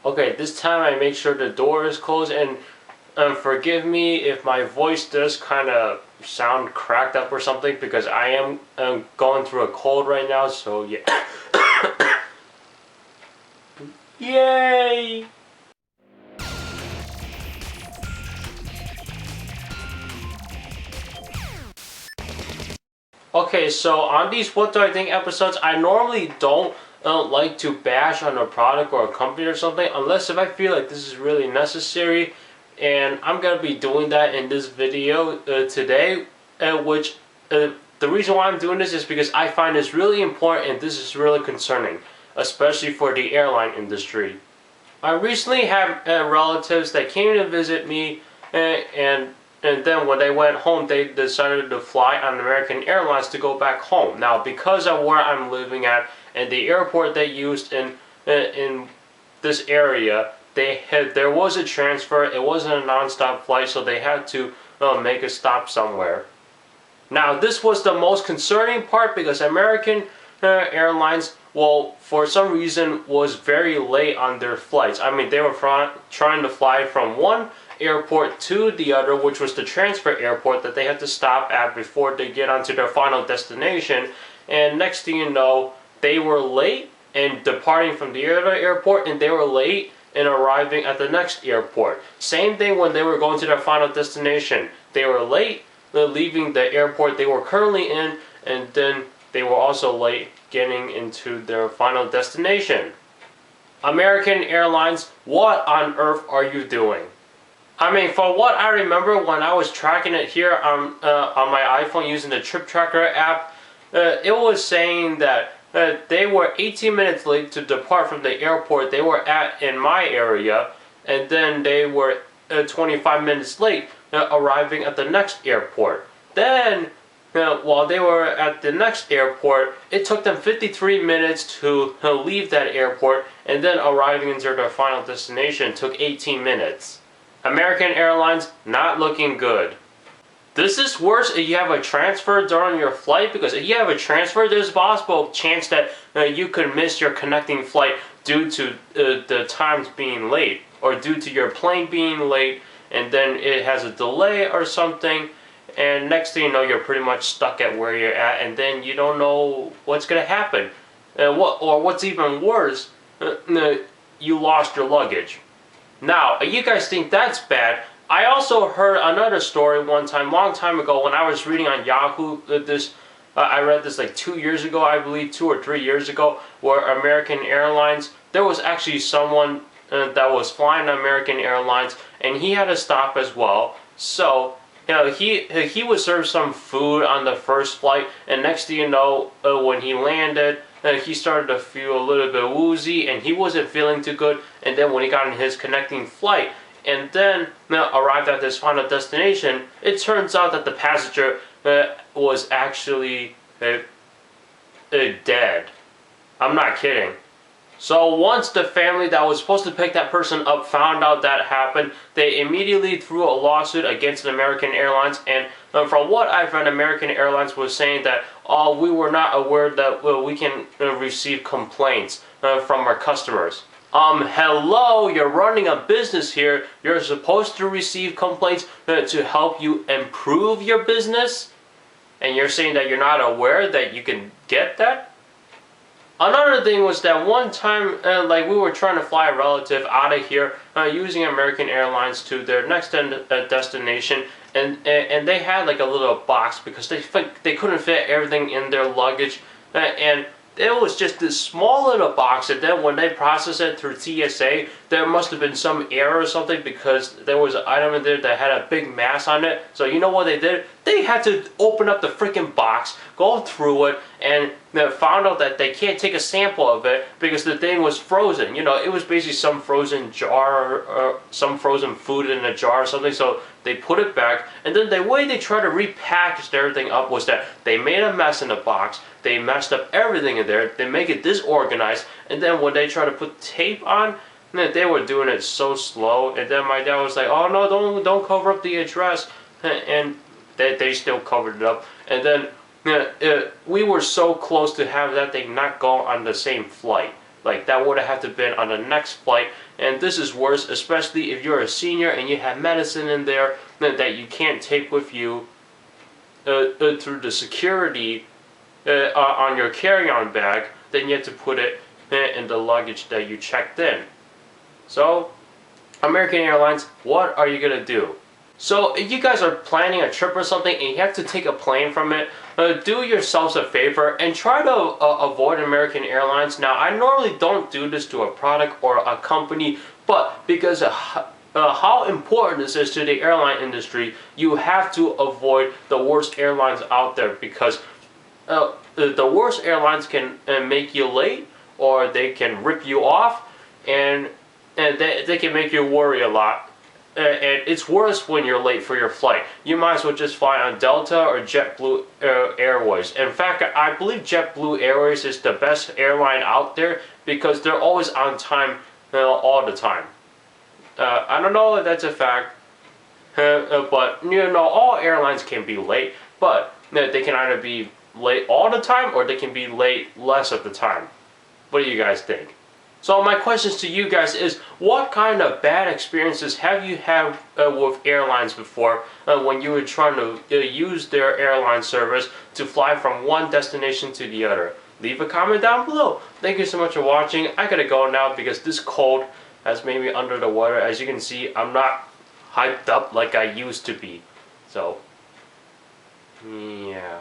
Okay, this time I make sure the door is closed, and forgive me if my voice does kind of sound cracked up or something, because I am going through a cold right now, so yeah. Yay! Okay, so on these What Do I Think episodes, I normally don't like to bash on a product or a company or something, unless if I feel like this is really necessary, and I'm going to be doing that in this video today, which the reason why I'm doing this is because I find this really important and this is really concerning, especially for the airline industry. I recently had relatives that came to visit me, and then when they went home, they decided to fly on American Airlines to go back home. Now, because of where I'm living at and the airport they used in this area, there was a transfer. It wasn't a non-stop flight, so they had to make a stop somewhere. Now, this was the most concerning part because American Airlines, well, for some reason, was very late on their flights. I mean, they were trying to fly from one airport to the other, which was the transfer airport that they had to stop at before they get onto their final destination. And next thing you know, they were late in departing from the other airport, and they were late in arriving at the next airport. Same thing when they were going to their final destination. They were late leaving the airport they were currently in, and then they were also late getting into their final destination. American Airlines, what on earth are you doing? I mean, for what I remember when I was tracking it here on my iPhone using the Trip Tracker app, it was saying that they were 18 minutes late to depart from the airport they were at in my area, and then they were 25 minutes late arriving at the next airport. Then, while they were at the next airport, it took them 53 minutes to leave that airport, and then arriving into their final destination took 18 minutes. American Airlines, not looking good. This is worse if you have a transfer during your flight, because if you have a transfer, there's a possible chance that you could miss your connecting flight due to the times being late, or due to your plane being late, and then it has a delay or something, and next thing you know, you're pretty much stuck at where you're at, and then you don't know what's going to happen. What's even worse, you lost your luggage. Now, you guys think that's bad. I also heard another story one time, long time ago, when I was reading on Yahoo. I read this like 2 years ago, I believe, 2 or 3 years ago, where American Airlines, there was actually someone that was flying American Airlines, and he had to stop as well. So, he would serve some food on the first flight, and next thing you know, when he landed, he started to feel a little bit woozy, and he wasn't feeling too good. And then when he got in his connecting flight, and then arrived at his final destination, it turns out that the passenger was actually dead. I'm not kidding. So once the family that was supposed to pick that person up found out that happened, they immediately threw a lawsuit against American Airlines. And from what I've read, American Airlines was saying that, oh, we were not aware that we can receive complaints from our customers. Hello, you're running a business here. You're supposed to receive complaints to help you improve your business, and you're saying that you're not aware that you can get that? Another thing was that one time, like, we were trying to fly a relative out of here using American Airlines to their next destination, and they had like a little box because they couldn't fit everything in their luggage, and it was just this small little box, and then when they processed it through TSA, there must have been some error or something, because there was an item in there that had a big mass on it. So you know what they did? They had to open up the freaking box, go through it, and they found out that they can't take a sample of it because the thing was frozen. You know, it was basically some frozen jar or some frozen food in a jar or something. So they put it back, and then the way they tried to repackage everything up was that they made a mess in the box. They messed up everything in there. They make it disorganized, and then when they try to put tape on, they were doing it so slow. And then my dad was like, "Oh no, don't cover up the address," and they still covered it up. And then we were so close to have that thing not go on the same flight. Like that would have to been on the next flight, and this is worse, especially if you're a senior and you have medicine in there that you can't take with you through the security on your carry-on bag. Then you have to put it in the luggage that you checked in. So, American Airlines, what are you gonna do? So if you guys are planning a trip or something and you have to take a plane from it, do yourselves a favor and try to avoid American Airlines. Now, I normally don't do this to a product or a company, but because how important this is to the airline industry, you have to avoid the worst airlines out there, because the worst airlines can make you late, or they can rip you off, and they can make you worry a lot. And it's worse when you're late for your flight. You might as well just fly on Delta or JetBlue Airways. In fact, I believe JetBlue Airways is the best airline out there because they're always on time all the time. I don't know if that's a fact, but all airlines can be late, but they can either be late all the time or they can be late less of the time. What do you guys think? So my questions to you guys is, what kind of bad experiences have you had with airlines before when you were trying to use their airline service to fly from one destination to the other? Leave a comment down below. Thank you so much for watching. I gotta go now because this cold has made me under the water. As you can see, I'm not hyped up like I used to be. So, yeah.